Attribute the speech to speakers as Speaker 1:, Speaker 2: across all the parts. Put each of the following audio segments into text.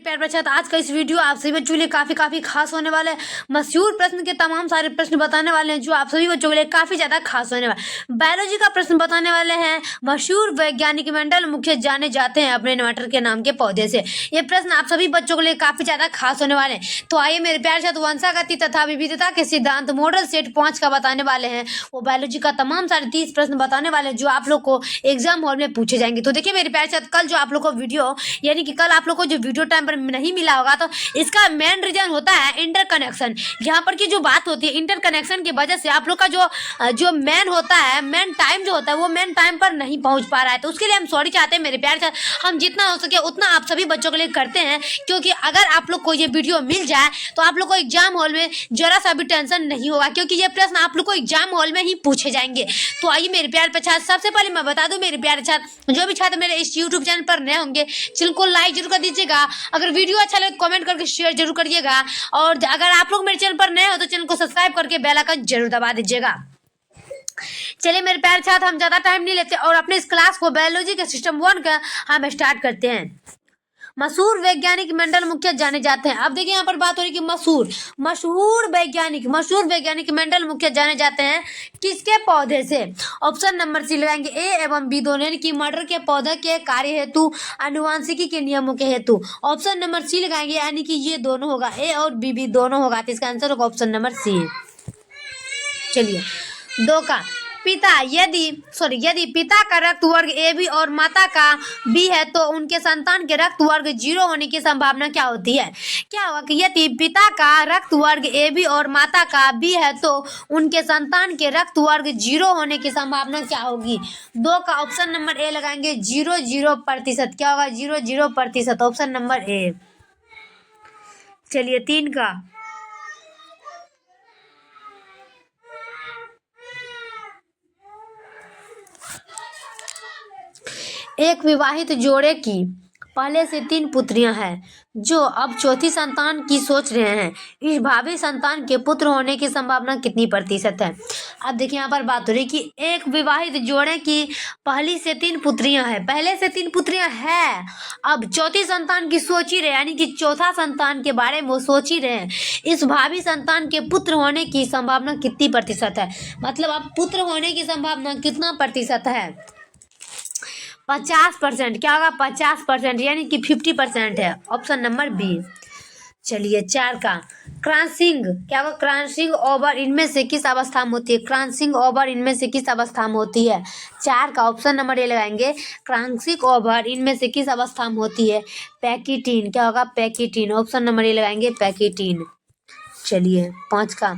Speaker 1: प्यार बच्चा, तो आज का इस वीडियो आप सभी बच्चों के लिए काफी खास होने वाला है। मशहूर प्रश्न के तमाम सारे प्रश्न बताने वाले हैं जो आप सभी बच्चों के लिए काफी ज्यादा खास होने वाले हैं। बायोलॉजी का प्रश्न बताने वाले हैं। मशहूर वैज्ञानिक मेंडल मुख्य जाने जाते हैं अपने इन्वर्टर के नाम के पौधे से। ये प्रश्न आप सभी बच्चों के लिए काफी ज्यादा खास होने वाले हैं। तो आइए मेरे प्यार छात्र, वंशागति तथा विविधता के सिद्धांत मॉडल सेट 5 का बताने वाले हैं। वो बायोलॉजी का तमाम सारे 30 प्रश्न बताने वाले हैं जो आप लोग को एग्जाम हॉल में पूछे जाएंगे। तो देखिए मेरे प्यार छात्र, कल जो आप लोग को वीडियो यानी कि कल आप लोग को जो वीडियो टाइम पर नहीं मिला होगा, तो इसका मेन रीजन होता है इंटरकनेक्शन। यहाँ पर की जो बात होती है इंटरकनेक्शन की वजह से आप लोग का जो मेन होता है, मेन टाइम जो होता है वो मेन टाइम पर नहीं पहुंच पा रहा है। तो उसके लिए हम सॉरी चाहते हैं मेरे प्यार से। हम जितना हो सके उतना आप सभी बच्चों के लिए करते हैं, क्योंकि अगर आप लोग को ये वीडियो मिल जाए तो आप लोग को एग्जाम हॉल में जरा सा भी टेंशन नहीं होगा, क्योंकि ये प्रश्न आप लोग को एग्जाम हॉल में ही पूछे जाएंगे। तो आइए मेरे प्यार छात्र, सबसे पहले मैं बता दूं मेरे प्यारे छात्र, जो भी छात्र मेरे इस यूट्यूब चैनल पर नए होंगे चैनल को लाइक जरूर कर दीजिएगा। अगर वीडियो अच्छा लगे तो कमेंट करके शेयर जरूर करिएगा, और अगर आप लोग मेरे चैनल पर नए हो तो चैनल को सब्सक्राइब करके बेल आइकन जरूर दबा दीजिएगा। चलिए मेरे प्यारे छात्र, हम ज्यादा टाइम नहीं लेते और अपने इस क्लास को बायोलॉजी के सिस्टम 1 का हम स्टार्ट करते हैं। मशहूर वैज्ञानिक मेंडल मुख्य जाने जाते हैं। अब देखिए यहाँ पर बात हो रही कि मशहूर वैज्ञानिक मेंडल मुख्य जाने जाते हैं किसके पौधे से। ऑप्शन नंबर सी लगाएंगे ए एवं बी दोनों, यानी कि मटर के पौधे के कार्य हेतु, आनुवांशिकी के नियमों के हेतु। ऑप्शन नंबर सी लगाएंगे, यानी कि ये दोनों होगा, ए और बी दोनों होगा। तो इसका आंसर होगा ऑप्शन नंबर सी। चलिए दो का यदि पिता का रक्त वर्ग ए बी और माता का बी है तो उनके संतान के रक्त वर्ग 0 होने की संभावना क्या होती है। क्या होगा कि यदि पिता का रक्त वर्ग ए बी और माता का बी है तो उनके संतान के रक्त वर्ग 0 होने की संभावना क्या होगी। 2 का ऑप्शन नंबर ए लगाएंगे, 0% क्या होगा, 0% ऑप्शन नंबर ए। चलिए 3 का एक विवाहित जोड़े की पहले से 3 पुत्रियां हैं जो अब चौथी संतान की सोच रहे हैं। इस भावी संतान के पुत्र होने की संभावना कितनी प्रतिशत है। अब देखिए यहाँ पर बात हो रही कि एक विवाहित जोड़े की पहले से 3 पुत्रियां हैं, अब चौथी संतान की सोच ही रहे, यानी कि चौथा संतान के बारे में वो सोच ही रहे हैं। इस भावी संतान के पुत्र होने की संभावना कितनी प्रतिशत है, मतलब अब पुत्र होने की संभावना कितना प्रतिशत है। 50%। क्या होगा, 50%, यानी कि 50% है। Option number B. चलिए 4 का क्रॉसिंग, क्या होगा, क्रॉसिंग ओवर इनमें से किस अवस्था में होती है। क्रॉसिंग ओवर इनमें से किस अवस्था में होती है। 4 का ऑप्शन नंबर ए लगाएंगे, क्रॉसिंग ओवर इनमें से किस अवस्था में होती है। पैकिटीन, क्या होगा, पैकिटीन, ऑप्शन नंबर ए लगाएंगे, पैकिटीन। चलिए 5 का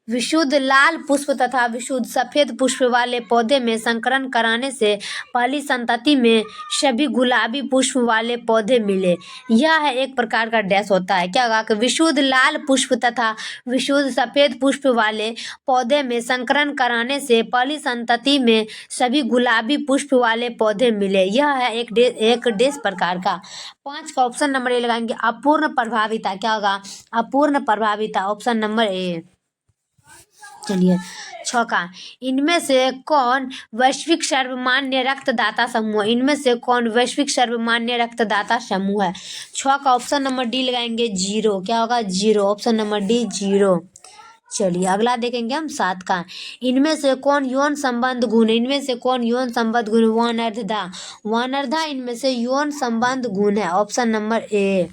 Speaker 1: विशुद्ध लाल पुष्प तथा विशुद्ध सफेद पुष्प वाले पौधे में संकरण कराने से पहली संतति में सभी गुलाबी पुष्प वाले पौधे मिले। यह है एक प्रकार का डैश होता है। क्या होगा कि विशुद्ध लाल पुष्प तथा विशुद्ध सफेद पुष्प वाले पौधे में संकरण कराने से पहली संतति में सभी गुलाबी पुष्प वाले पौधे मिले। यह है एक डैश प्रकार का। 5 का ऑप्शन नंबर ए लगाएंगे, अपूर्ण प्रभाविता। क्या होगा, अपूर्ण प्रभाविता, ऑप्शन नंबर ए। चलिए 6 का इनमें से कौन वैश्विक सर्वमान्य रक्तदाता समूह है। इनमें से कौन वैश्विक सर्वमान्य रक्तदाता समूह है। 6 का ऑप्शन नंबर डी लगाएंगे, 0। क्या होगा, 0, ऑप्शन नंबर डी, 0। चलिए अगला देखेंगे हम 7 का इनमें से कौन यौन संबंध गुण है। इनमें से कौन यौन संबंध गुण, वानरधा इनमें से यौन संबंध गुण है, ऑप्शन नंबर ए।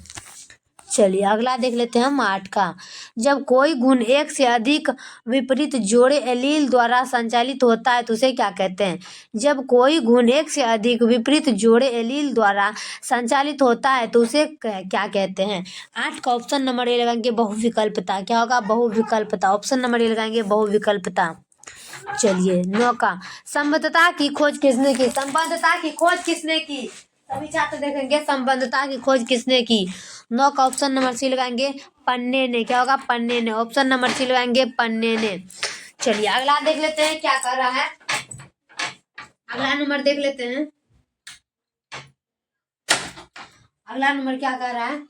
Speaker 1: चलिए अगला देख लेते हैं हम 8 का जब कोई गुण एक से अधिक विपरीत जोड़े एलील द्वारा संचालित होता है तो उसे क्या कहते हैं। जब कोई गुण एक से अधिक विपरीत जोड़े एलील द्वारा संचालित होता है तो उसे क्या कहते हैं। 8 का ऑप्शन नंबर ए लगाएंगे, बहुविकल्पता। क्या होगा, बहुविकल्पता, ऑप्शन नंबर ए लगाएंगे, बहुविकल्पता। चलिए 9 का संबद्धता की खोज किसने की। सभी छात्र देखेंगे संबद्धता की खोज किसने की। 9 का ऑप्शन नंबर सी लगाएंगे, पन्ने ने। क्या होगा, पन्ने ने, ऑप्शन नंबर सी लगाएंगे, पन्ने ने। चलिए अगला देख लेते हैं क्या कर रहा है। अगला नंबर देख लेते हैं, अगला नंबर क्या कर रहा है।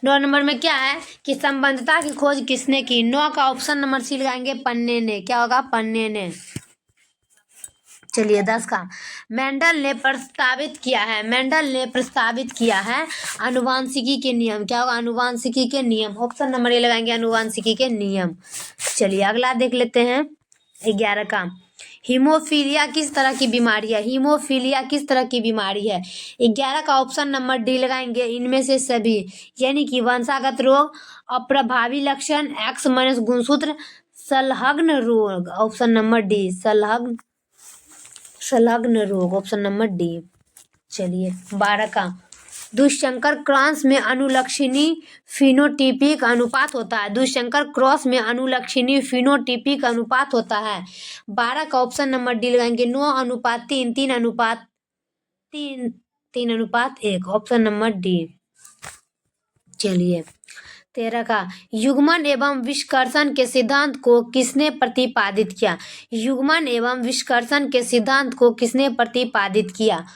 Speaker 1: 9 नंबर में क्या है कि संबद्धता की खोज किसने की। 9 का ऑप्शन नंबर सी लगाएंगे, पन्ने ने। क्या होगा, पन्ने ने। चलिए 10 का, मेंडल ने प्रस्तावित किया है आनुवांशिकी के नियम। क्या होगा? आनुवांशिकी के नियम। ऑप्शन नंबर ए लगाएंगे, आनुवांशिकी के नियम। चलिए अगला देख लेते हैं 11 का, हीमोफीलिया किस तरह की बीमारी है? हीमोफीलिया किस तरह की बीमारी है? 11 का ऑप्शन नंबर डी लगाएंगे, इनमें से सभी, यानी कि वंशागत रोग, अप्रभावी लक्षण, एक्स माइनस गुणसूत्र, संलग्न रोग। ऑप्शन नंबर डी, संलग्न रोग। Option number D. चलिए 12 का, दुष्संकर क्रॉस में अनुलक्षणी फिनोटिपिक अनुपात होता है। दुष्संकर क्रॉस में अनुलक्षणी फिनोटिपिक अनुपात होता है। 12 का ऑप्शन नंबर डी लगाएंगे, 9:3, 3:1। Option number D. चलिए 13 का, युग्मन एवं विष्कर्षण के सिद्धांत को किसने प्रतिपादित किया? युग्मन एवं विष्कर्षण के सिद्धांत को किसने प्रतिपादित किया?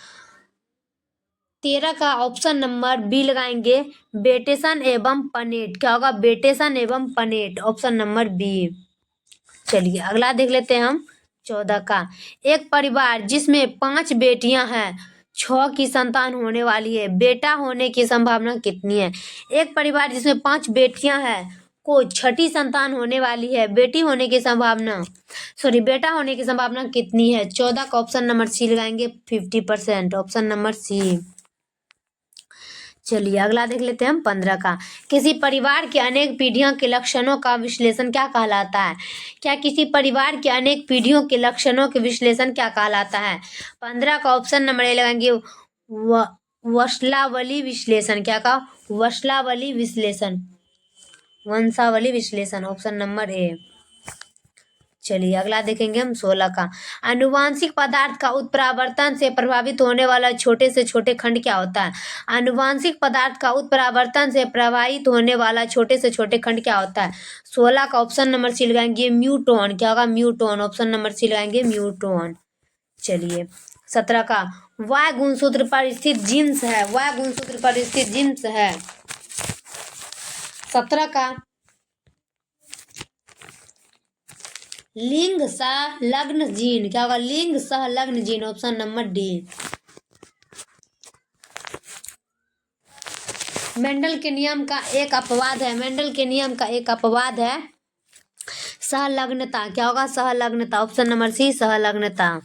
Speaker 1: 13 का ऑप्शन नंबर बी लगाएंगे, बेटेसन एवं पनेट। क्या होगा? बेटेसन एवं पनेट। Option number B. चलिए अगला देख लेते हैं हम 14 का, एक परिवार जिसमें 5 बेटियां हैं, 6 की संतान होने वाली है, बेटा होने की संभावना कितनी है? एक परिवार जिसमें 5 बेटियां हैं को 6ठी संतान होने वाली है, बेटा होने की संभावना कितनी है? 14 का ऑप्शन नंबर सी लगाएंगे, 50%। Option number C. चलिए अगला देख लेते हैं हम 15 का, किसी परिवार के अनेक पीढ़ियों के लक्षणों का विश्लेषण क्या कहलाता है? क्या किसी परिवार के अनेक पीढ़ियों के लक्षणों के विश्लेषण क्या कहलाता है? 15 का ऑप्शन नंबर ए लगाएंगे, वंशावली विश्लेषण। क्या का? वंशावली विश्लेषण, वंशावली विश्लेषण। Option number A. चलिए अगला देखेंगे हम 16 का, आनुवांशिक पदार्थ का उत्परावर्तन से प्रभावित होने वाला छोटे से छोटे खंड क्या होता है? आनुवांशिक पदार्थ का उत्परावर्तन से प्रभावित होने वाला छोटे से छोटे खंड क्या होता है? 16 का ऑप्शन नंबर सी लगाएंगे, म्यूटॉन। क्या होगा? म्यूटॉन। ऑप्शन नंबर सी लगाएंगे, म्यूटॉन। चलिए 17 का, वाय गुणसूत्र पर स्थित जीन्स है। वाय गुणसूत्र पर स्थित जीन्स है। 17 का, लिंग संलग्न जीन। क्या होगा? लिंग संलग्न gene. Option number D. Mendel के नियम का एक अपवाद है। मेंडल के नियम का एक अपवाद है सहलग्नता। क्या होगा? सहलग्नता। ऑप्शन नंबर सी, सहलग्नता।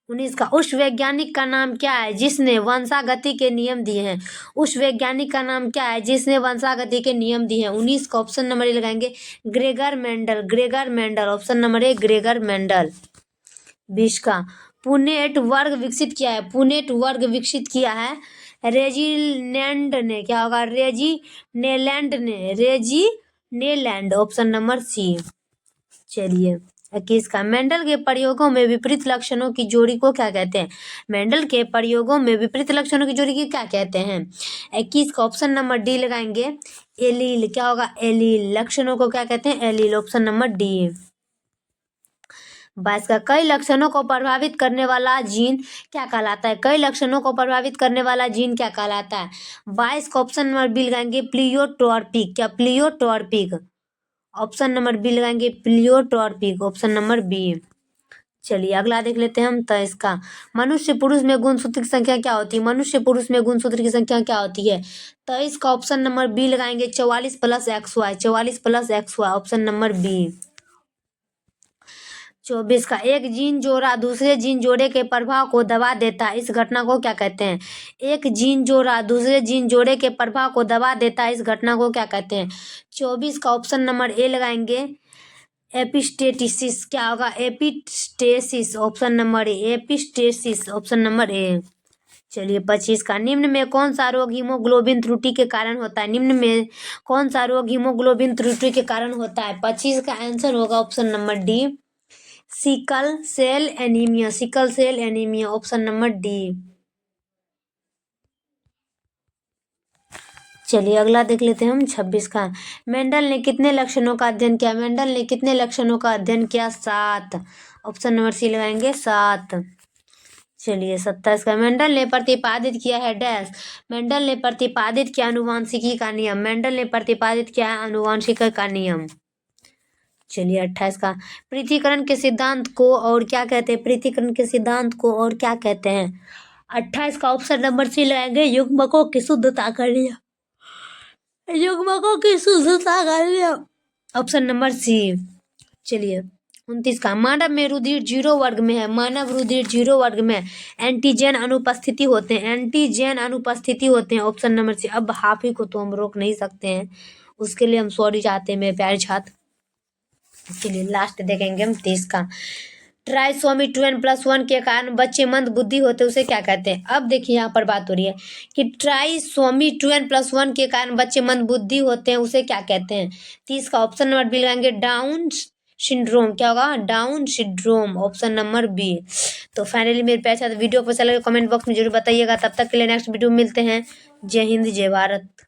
Speaker 1: 19 का, उस वैज्ञानिक का नाम क्या है जिसने वंशागति के नियम दिए हैं? उस वैज्ञानिक का नाम क्या है जिसने वंशागति के नियम दिए हैं? 19 का ऑप्शन नंबर ए लगाएंगे, Gregor Mendel. Gregor Mendel. Option number A, Gregor Mendel. 20 का, पुनेट वर्ग विकसित किया है। पुनेट वर्ग विकसित किया है रेजिनेल्ड ने। क्या होगा? रेजिनेलैंड। Option number C. चलिए 21 का, मेंडल के प्रयोगों में विपरीत लक्षणों की जोड़ी को क्या कहते हैं? मेंडल के प्रयोगों में विपरीत लक्षणों की जोड़ी को क्या कहते हैं? 21 का ऑप्शन नंबर डी लगाएंगे, एलील। क्या होगा? एलील। लक्षणों को क्या कहते हैं? एलील। Option number D. 22 का, कई लक्षणों को प्रभावित करने वाला जीन क्या कहलाता है? कई लक्षणों को प्रभावित करने वाला जीन क्या कहलाता है? 22 का ऑप्शन नंबर बी लगाएंगे, प्लियोट्रॉपिक। क्या? प्लियोट्रॉपिक। ऑप्शन नंबर बी लगाएंगे, प्लियोट्रॉपिक। Option number B. चलिए अगला देख लेते हैं हम 23 का, मनुष्य पुरुष में गुणसूत्र की संख्या क्या होती है? मनुष्य पुरुष में गुणसूत्र की संख्या क्या होती है? 23 का ऑप्शन नंबर बी लगाएंगे, 44 + XY। 44 + XY। Option number B. 24 का, एक जीन जोड़ा दूसरे जीन जोड़े के प्रभाव को दबा देता है, इस घटना को क्या कहते हैं? एक जीन जोड़ा दूसरे जीन जोड़े के प्रभाव को दबा देता है, इस घटना को क्या कहते हैं? 24 का ऑप्शन नंबर ए लगाएंगे, एपिस्टेसिस। क्या होगा? Epistasis. Option number A, epistasis. Option number A. चलिए 25 का, निम्न में कौन सा रोग हीमोग्लोबिन त्रुटि के कारण होता है? निम्न में कौन सा रोग हीमोग्लोबिन त्रुटि के कारण होता है? 25 का आंसर होगा option number D, sickle cell anaemia. Sickle cell anaemia. Option number D. चलिए अगला देख लेते हैं हम 26 का, मेंडल ने कितने लक्षणों का अध्ययन किया? मेंडल ने कितने लक्षणों का अध्ययन किया? 7। ऑप्शन नंबर सी लगाएंगे, 7। चलिए 27 का, मेंडल ने प्रतिपादित किया है डैश। मेंडल ने प्रतिपादित किया आनुवांशिकी का नियम। मेंडल ने प्रतिपादित किया है आनुवांशिकी का नियम। चलिए 28 का, पृथक्करण के सिद्धांत को और क्या कहते हैं? पृथक्करण के सिद्धांत को और क्या कहते हैं? 28 का ऑप्शन नंबर सी लगाएंगे, युग्मकों की शुद्धता का नियम। युग्मकों की शुद्धता का नियम, ऑप्शन नंबर सी। चलिए 29 का, मानव में रुधिर 0 वर्ग में है, मानव रुधिर 0 वर्ग में एंटीजन अनुपस्थिति होते हैं, एंटीजन अनुपस्थिति होते हैं, ऑप्शन नंबर सी। अब हाफी को तो हम रोक नहीं सकते हैं, उसके लिए हम सॉरी चाहते हैं मेरे प्यारे छात्र। चलिए लास्ट देखेंगे हम 30 का, ट्राइसोमी 2n+1 के कारण बच्चे मंद बुद्धि होते हैं, उसे क्या कहते हैं? अब देखिए यहाँ पर बात हो रही है कि ट्राइसोमी 2n+1 के कारण बच्चे मंद बुद्धि होते हैं, उसे क्या कहते हैं? 30 का ऑप्शन नंबर बी लगाएंगे, डाउन सिंड्रोम। क्या होगा? Down syndrome, option number B. तो फाइनली मेरे प्यारे छात्र, वीडियो पसंद लगे कमेंट बॉक्स में जरूर बताइएगा। तब तक के लिए नेक्स्ट वीडियो में मिलते हैं। जय हिंद, जय भारत।